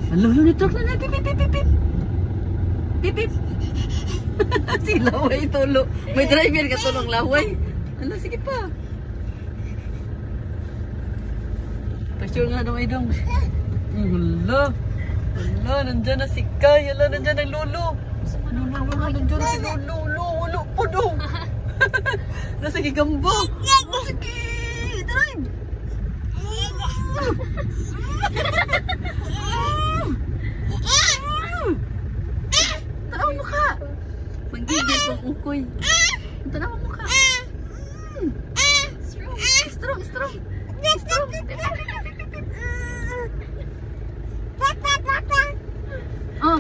Alo, truck na na. Pip, pip, pip, pip. Pip, pip. Si Laway tulo. May driver ka tulong Laway. Ano, sige pa. Picture nga naman idong. Hala. Hala, nandyan na si Kai. Hala, nandyan ang Lolo. Nandyan na si Lolo. Lolo po dong. Nasa gigamba. Sige. Drive. Tanaw mo ka. Manggigil kong ukoy. Tanaw mo ka. Strong. Strong. Oh.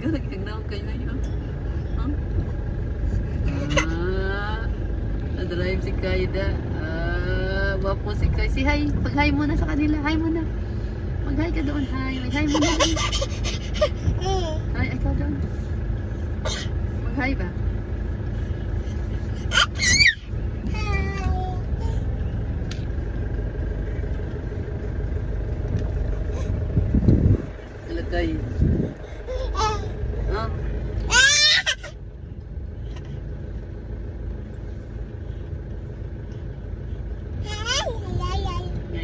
Gano'n kang naon kayo ngayon. Na-drive si Kaida. Wapo si Kai. Si hi. Pag-hi muna sa kanila. Hi muna. Mag-hi ka doon. Hi. Mag-hi muna. Hi, ikaw doon. Mag-hi ba? Lagay. Ah.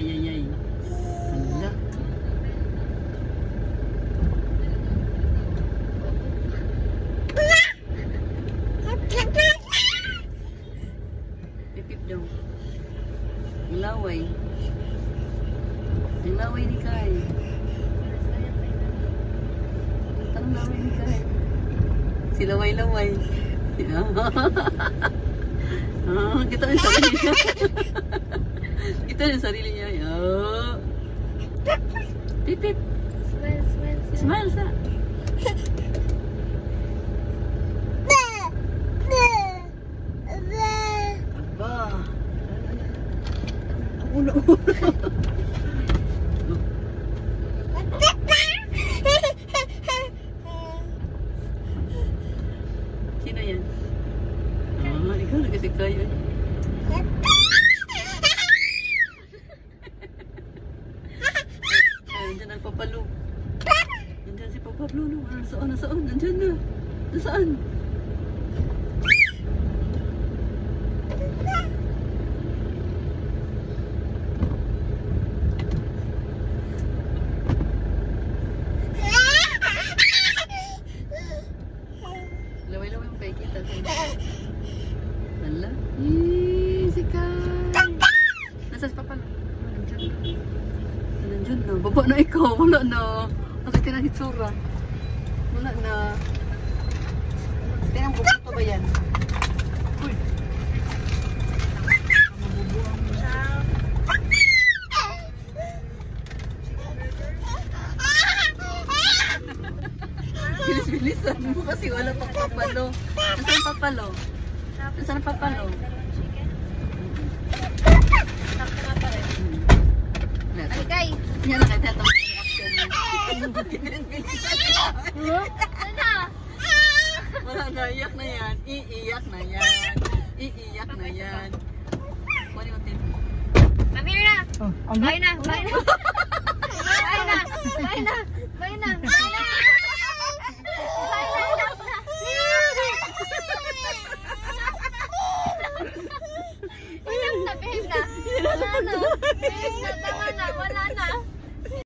Yay. Hala. Pipip daw. Ilaway. Ilaway ni Kai. Ang laway ni Kai. Si Laway. Kita yung sarili niya. Kita yung sarili niya. Pip. Smile sa. Aba. Ulo. Sino yan? Ikaw na kasi kayo. Nandiyan ang papalo. Nandiyan si Papalo. Nasaan? Nandiyan na. Nasaan? Laway mo kayo kita. Hala? Si Kai. Nasa si Papalo. Nandiyan na. Baba na ikaw. Wala na. Nakita na hitsura. Wala na. Tinang bubuto ba yan? Uy. Mabubuang mo siya. Bilis-bilisan mo kasi wala pang Papalo. Nasaan Papalo? Nasaan Papalo? Ay, Kai. Yan na kaya itong reaction niya. Bilis-bilisan niya. Wala na, iyak na yan. Iiyak na yan. Kunin mo tip. Come na. Bye na. Behave na.